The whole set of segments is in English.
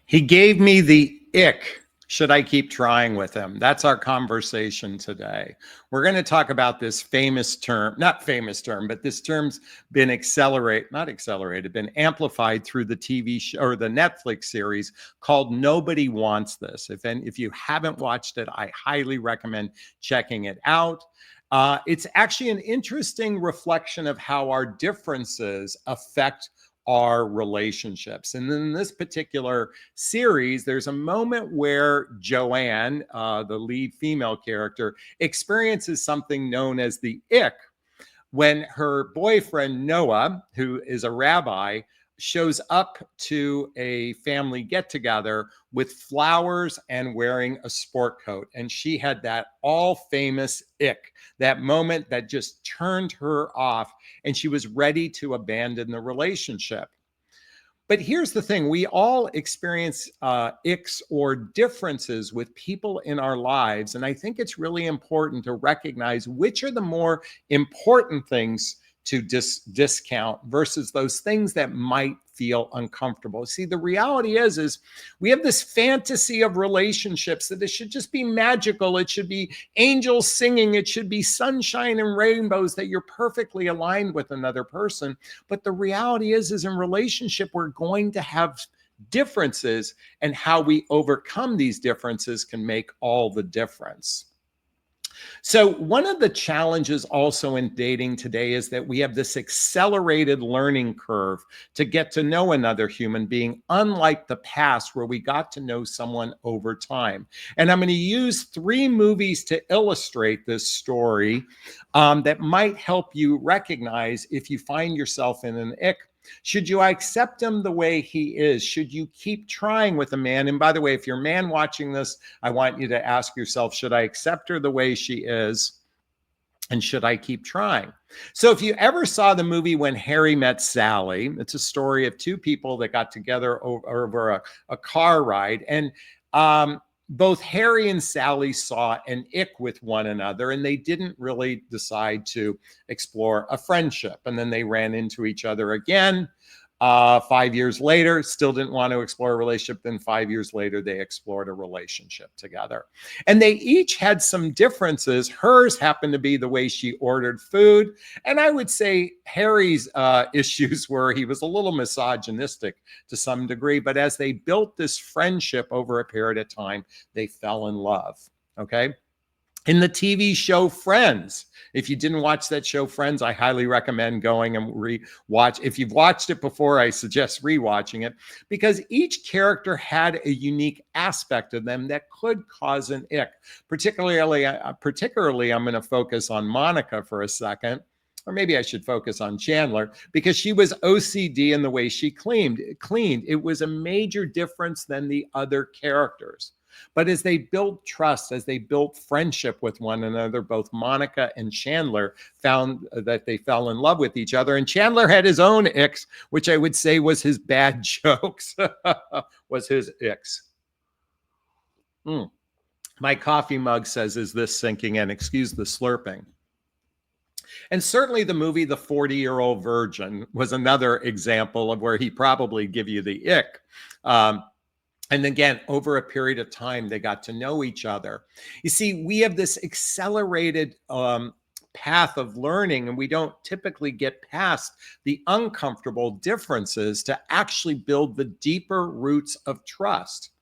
He gave me the ick. Should I keep trying with him? That's our conversation today. We're going to talk about this famous term, not famous term, but this term's been been amplified through the TV show or the Netflix series called Nobody Wants This. If you haven't watched it, I highly recommend checking it out. It's actually an interesting reflection of how our differences affect our relationships. And in this particular series, there's a moment where Joanne, the lead female character, experiences something known as the ick when her boyfriend, Noah, who is a rabbi, shows up to a family get together with flowers and wearing a sport coat. And she had that all famous ick, that moment that just turned her off, and she was ready to abandon the relationship. But here's the thing, we all experience icks or differences with people in our lives. And I think it's really important to recognize which are the more important things to discount versus those things that might feel uncomfortable. See, the reality is we have this fantasy of relationships that it should just be magical. It should be angels singing. It should be sunshine and rainbows, that you're perfectly aligned with another person. But the reality is in relationship, we're going to have differences, and how we overcome these differences can make all the difference. So one of the challenges also in dating today is that we have this accelerated learning curve to get to know another human being, unlike the past where we got to know someone over time. And I'm going to use 3 movies to illustrate this story that might help you recognize if you find yourself in an ick. Should you accept him the way he is? Should you keep trying with a man? And by the way, if you're a man watching this, I want you to ask yourself, should I accept her the way she is? And should I keep trying? So if you ever saw the movie When Harry Met Sally, it's a story of 2 people that got together over a car ride. And both Harry and Sally saw an ick with one another, and they didn't really decide to explore a friendship. And then they ran into each other again. 5 years later, still didn't want to explore a relationship. Then 5 years later, they explored a relationship together. And they each had some differences. Hers happened to be the way she ordered food. And I would say Harry's issues were he was a little misogynistic to some degree. But as they built this friendship over a period of time, they fell in love. Okay. In the TV show Friends, if you didn't watch that show Friends, I highly recommend going and re-watch. If you've watched it before, I suggest rewatching it, because each character had a unique aspect of them that could cause an ick. Particularly, I'm going to focus on Monica for a second. Or maybe I should focus on Chandler, because she was OCD in the way she cleaned. It was a major difference than the other characters. But as they built trust, as they built friendship with one another, both Monica and Chandler found that they fell in love with each other. And Chandler had his own icks, which I would say was his bad jokes, was his icks. My coffee mug says, "Is this sinking in?" Excuse the slurping. And certainly the movie The 40-Year-Old Virgin was another example of where he probably give you the ick. And again, over a period of time, they got to know each other. You see, we have this accelerated path of learning, and we don't typically get past the uncomfortable differences to actually build the deeper roots of trust.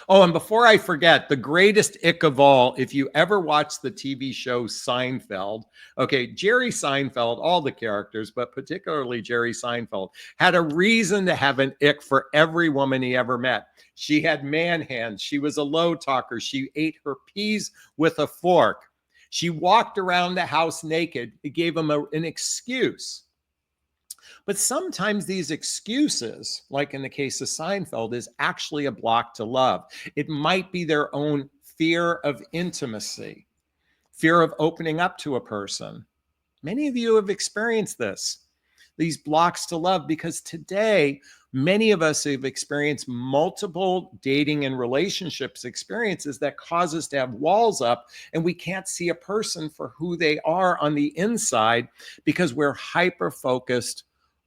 Oh, and before I forget, the greatest ick of all, if you ever watch the TV show Seinfeld, okay, Jerry Seinfeld, all the characters, but particularly Jerry Seinfeld, had a reason to have an ick for every woman he ever met. She had man hands. She was a low talker. She ate her peas with a fork. She walked around the house naked. It gave him an excuse. But sometimes these excuses, like in the case of Seinfeld, is actually a block to love. It might be their own fear of intimacy, fear of opening up to a person. Many of you have experienced this, these blocks to love, because today, many of us have experienced multiple dating and relationships experiences that cause us to have walls up, and we can't see a person for who they are on the inside because we're hyper-focused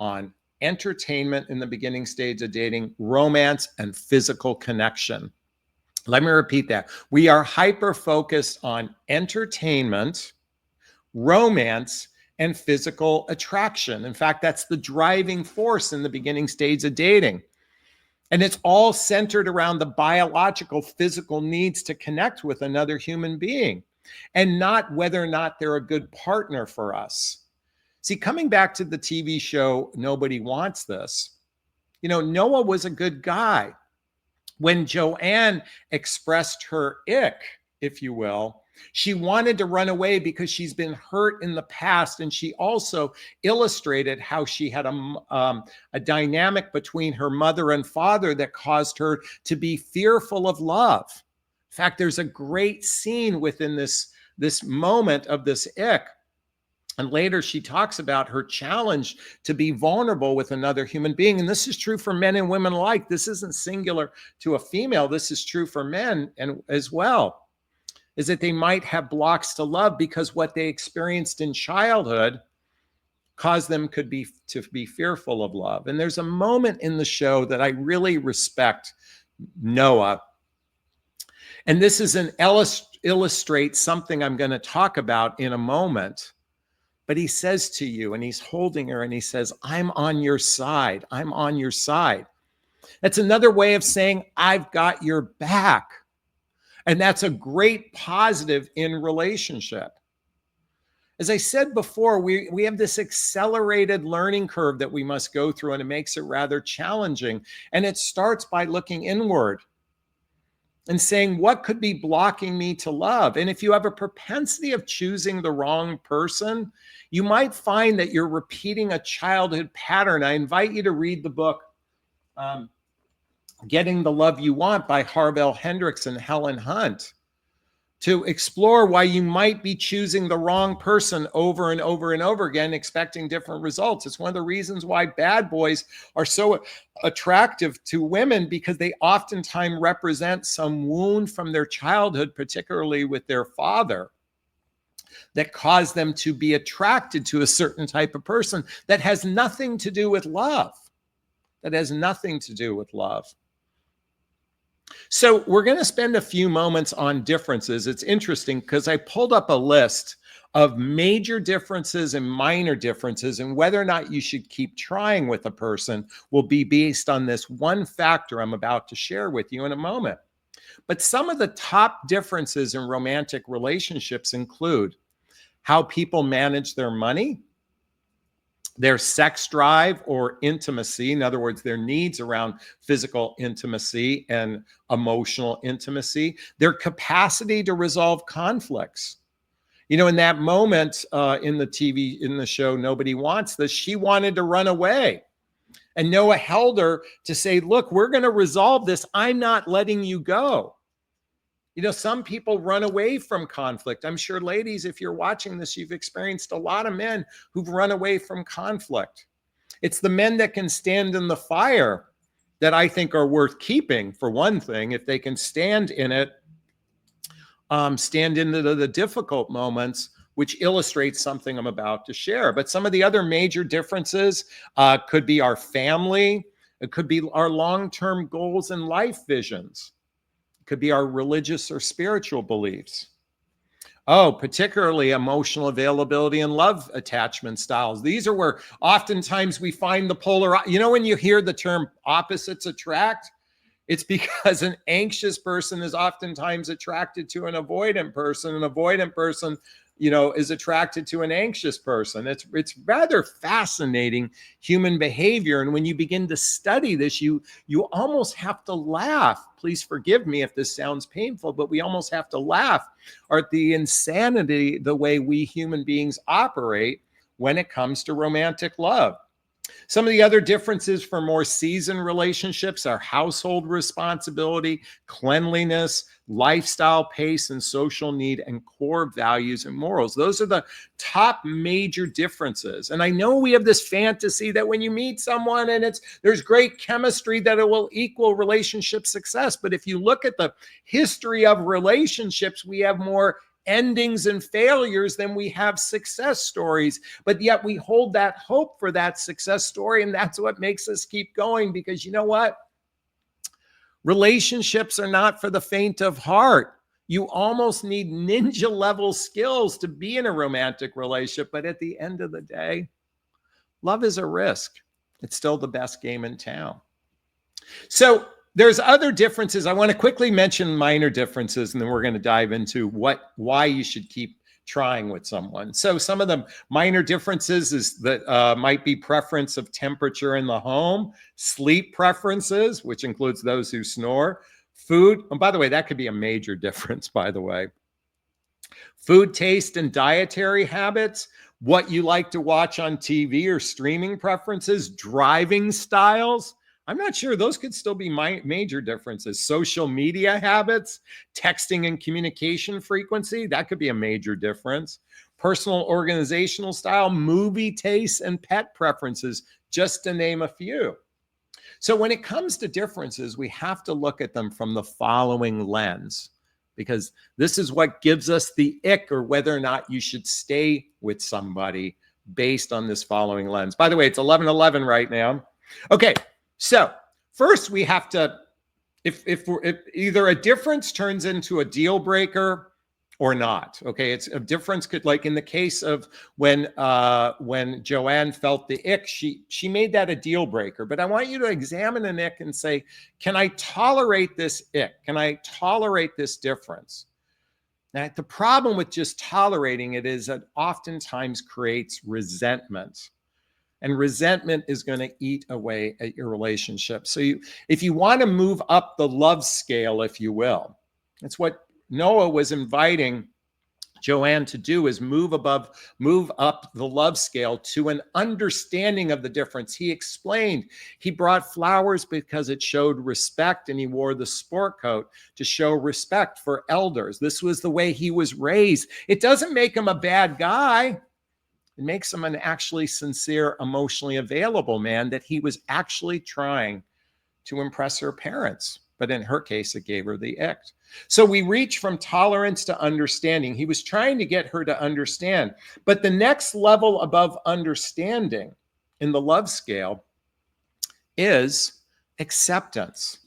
on entertainment in the beginning stage of dating, romance, and physical connection. Let me repeat that. We are hyper-focused on entertainment, romance, and physical attraction. In fact, that's the driving force in the beginning stage of dating. And it's all centered around the biological, physical needs to connect with another human being, and not whether or not they're a good partner for us. See, coming back to the TV show, Nobody Wants This, Noah was a good guy. When Joanne expressed her ick, if you will, she wanted to run away because she's been hurt in the past. And she also illustrated how she had a dynamic between her mother and father that caused her to be fearful of love. In fact, there's a great scene within this moment of this ick. And later she talks about her challenge to be vulnerable with another human being. And this is true for men and women alike. This isn't singular to a female. This is true for men and as well, is that they might have blocks to love because what they experienced in childhood caused them to be fearful of love. And there's a moment in the show that I really respect Noah. And this is illustrates something I'm going to talk about in a moment. But he says to you, and he's holding her, and he says, I'm on your side. I'm on your side. That's another way of saying, I've got your back. And that's a great positive in relationship. As I said before, we have this accelerated learning curve that we must go through, and it makes it rather challenging. And it starts by looking inward and saying, what could be blocking me to love? And if you have a propensity of choosing the wrong person, you might find that you're repeating a childhood pattern. I invite you to read the book, Getting the Love You Want by Harville Hendricks and Helen Hunt, to explore why you might be choosing the wrong person over and over and over again, expecting different results. It's one of the reasons why bad boys are so attractive to women, because they oftentimes represent some wound from their childhood, particularly with their father, that caused them to be attracted to a certain type of person that has nothing to do with love. That has nothing to do with love. So we're going to spend a few moments on differences. It's interesting because I pulled up a list of major differences and minor differences, and whether or not you should keep trying with a person will be based on this one factor I'm about to share with you in a moment. But some of the top differences in romantic relationships include how people manage their money, their sex drive or intimacy, in other words, their needs around physical intimacy and emotional intimacy, their capacity to resolve conflicts. In that moment in the show, Nobody Wants This, she wanted to run away. And Noah held her to say, look, we're going to resolve this. I'm not letting you go. Some people run away from conflict. I'm sure, ladies, if you're watching this, you've experienced a lot of men who've run away from conflict. It's the men that can stand in the fire that I think are worth keeping, for one thing, if they can stand in it, stand into the difficult moments, which illustrates something I'm about to share. But some of the other major differences could be our family. It could be our long-term goals and life visions. Could be our religious or spiritual beliefs. Particularly emotional availability and love attachment styles. These are where oftentimes we find the polar. When you hear the term opposites attract, it's because an anxious person is oftentimes attracted to an avoidant person. An avoidant person, is attracted to an anxious person. It's rather fascinating human behavior. And when you begin to study this, you almost have to laugh. Please forgive me if this sounds painful, but we almost have to laugh at the insanity, the way we human beings operate when it comes to romantic love. Some of the other differences for more seasoned relationships are household responsibility, cleanliness, lifestyle pace, and social need, and core values and morals. Those are the top major differences. And I know we have this fantasy that when you meet someone and there's great chemistry, that it will equal relationship success. But if you look at the history of relationships, we have more endings and failures than we have success stories. But yet we hold that hope for that success story. And that's what makes us keep going, because you know what? Relationships are not for the faint of heart. You almost need ninja level skills to be in a romantic relationship. But at the end of the day, love is a risk. It's still the best game in town. So there's other differences. I want to quickly mention minor differences, and then we're going to dive into why you should keep trying with someone. So some of the minor differences is that might be preference of temperature in the home, sleep preferences, which includes those who snore, food. And by the way, that could be a major difference, by the way. Food taste and dietary habits, what you like to watch on TV or streaming preferences, driving styles. I'm not sure. Those could still be major differences. Social media habits, texting and communication frequency, that could be a major difference. Personal organizational style, movie tastes, and pet preferences, just to name a few. So when it comes to differences, we have to look at them from the following lens, because this is what gives us the ick, or whether or not you should stay with somebody based on this following lens. By the way, it's 11:11 right now. Okay. So first we have to, if either a difference turns into a deal breaker or not. Okay, it's a difference could, like in the case of when Joanne felt the ick, she made that a deal breaker. But I want you to examine an ick and say, can I tolerate this ick? Can I tolerate this difference? Now, the problem with just tolerating it is that oftentimes creates resentment. And resentment is going to eat away at your relationship. So if you want to move up the love scale, if you will, that's what Noah was inviting Joanne to do, is move up the love scale to an understanding of the difference. He explained he brought flowers because it showed respect, and he wore the sport coat to show respect for elders. This was the way he was raised. It doesn't make him a bad guy. It makes him an actually sincere, emotionally available man, that he was actually trying to impress her parents. But in her case, it gave her the ick. So we reach from tolerance to understanding. He was trying to get her to understand. But the next level above understanding in the love scale is acceptance.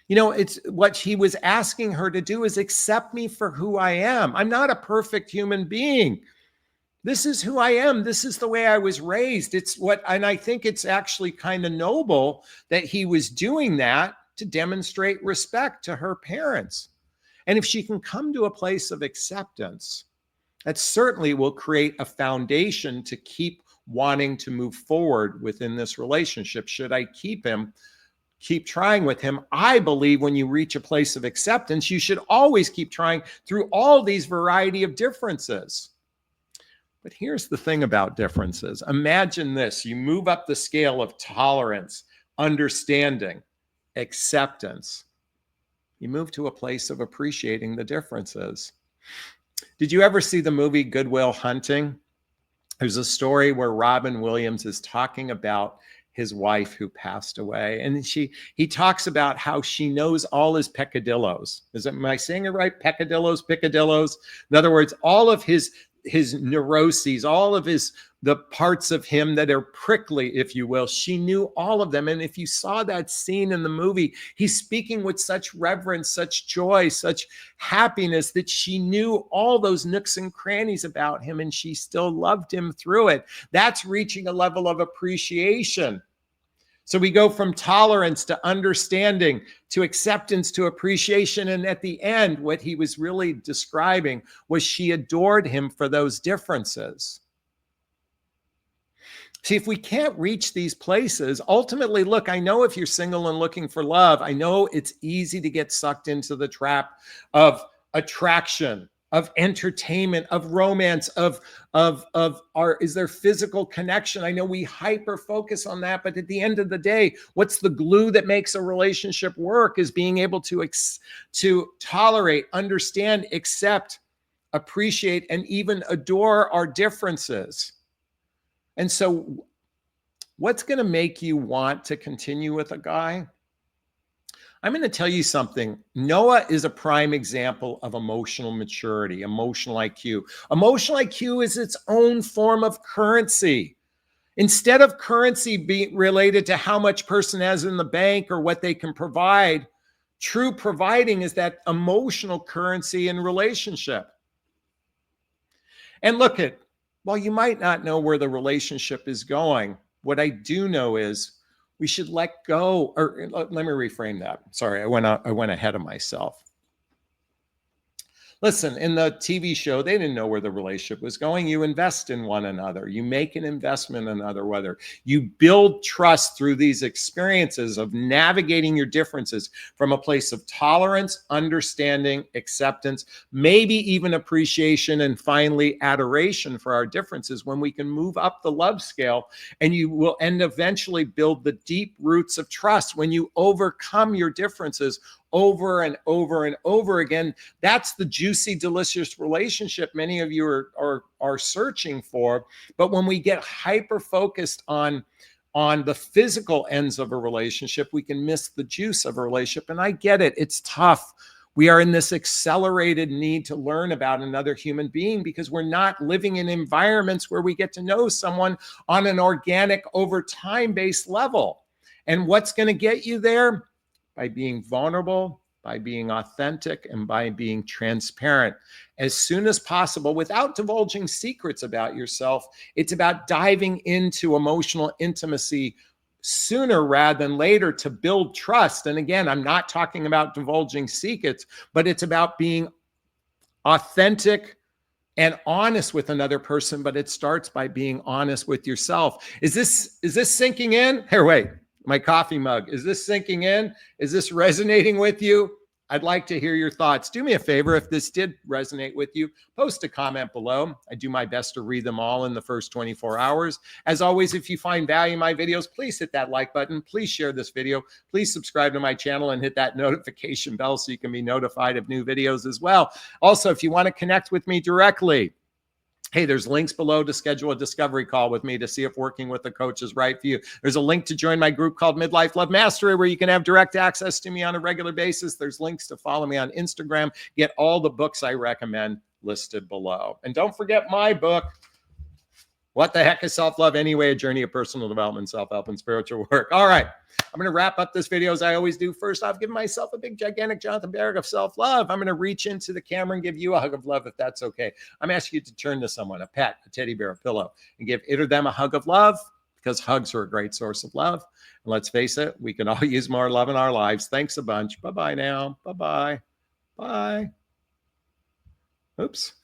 You know, it's what he was asking her to do is accept me for who I am. I'm not a perfect human being. This is who I am. This is the way I was raised. And I think it's actually kind of noble that he was doing that to demonstrate respect to her parents. And if she can come to a place of acceptance, that certainly will create a foundation to keep wanting to move forward within this relationship. Should I keep trying with him? I believe when you reach a place of acceptance, you should always keep trying through all these variety of differences. But here's the thing about differences. Imagine this. You move up the scale of tolerance, understanding, acceptance. You move to a place of appreciating the differences. Did you ever see the movie Good Will Hunting? There's a story where Robin Williams is talking about his wife who passed away. And he talks about how she knows all his peccadillos. Am I saying it right? Picadillos. In other words, all of his neuroses, all of the parts of him that are prickly, if you will, she knew all of them. And if you saw that scene in the movie, he's speaking with such reverence, such joy, such happiness, that she knew all those nooks and crannies about him, and she still loved him through it. That's reaching a level of appreciation. So we go from tolerance to understanding to acceptance to appreciation. And at the end, what he was really describing was she adored him for those differences. See, if we can't reach these places, ultimately, look, I know if you're single and looking for love, I know it's easy to get sucked into the trap of attraction, of entertainment, of romance, is there physical connection? I know we hyper focus on that, but at the end of the day, what's the glue that makes a relationship work is being able to tolerate, understand, accept, appreciate, and even adore our differences. And so what's going to make you want to continue with a guy? I'm going to tell you something. Noah is a prime example of emotional maturity, emotional IQ. Emotional IQ is its own form of currency. Instead of currency being related to how much person has in the bank or what they can provide, true providing is that emotional currency in relationship. And look at, while you might not know where the relationship is going, what I do know is we should let go, or let me reframe that. Sorry, I went ahead of myself. Listen, in the TV show, they didn't know where the relationship was going. You invest in one another. You make an investment in another, whether you build trust through these experiences of navigating your differences from a place of tolerance, understanding, acceptance, maybe even appreciation, and finally adoration for our differences. When we can move up the love scale, and you will and eventually build the deep roots of trust when you overcome your differences over and over and over again. That's the juicy, delicious relationship many of you are searching for. But when we get hyper focused on the physical ends of a relationship, we can miss the juice of a relationship. And I get it. It's tough. We are in this accelerated need to learn about another human being because we're not living in environments where we get to know someone on an organic, over time-based level. And what's going to get you there? By being vulnerable, by being authentic, and by being transparent as soon as possible without divulging secrets about yourself. It's about diving into emotional intimacy sooner rather than later to build trust. And again, I'm not talking about divulging secrets, but it's about being authentic and honest with another person, but it starts by being honest with yourself. Is this sinking in? Here, wait. My coffee mug. Is this sinking in? Is this resonating with you? I'd like to hear your thoughts. Do me a favor. If this did resonate with you, post a comment below. I do my best to read them all in the first 24 hours. As always, if you find value in my videos, please hit that like button. Please share this video. Please subscribe to my channel and hit that notification bell so you can be notified of new videos as well. Also, if you want to connect with me directly, hey, there's links below to schedule a discovery call with me to see if working with a coach is right for you. There's a link to join my group called Midlife Love Mastery, where you can have direct access to me on a regular basis. There's links to follow me on Instagram. Get all the books I recommend listed below. And don't forget my book, What the Heck is Self-Love Anyway? A Journey of Personal Development, Self-Help, and Spiritual Work. All right. I'm going to wrap up this video as I always do. First off, give myself a big, gigantic Jonathon Barrick of self-love. I'm going to reach into the camera and give you a hug of love if that's okay. I'm asking you to turn to someone, a pet, a teddy bear, a pillow, and give it or them a hug of love, because hugs are a great source of love. And let's face it, we can all use more love in our lives. Thanks a bunch. Bye-bye now. Bye-bye. Bye. Oops.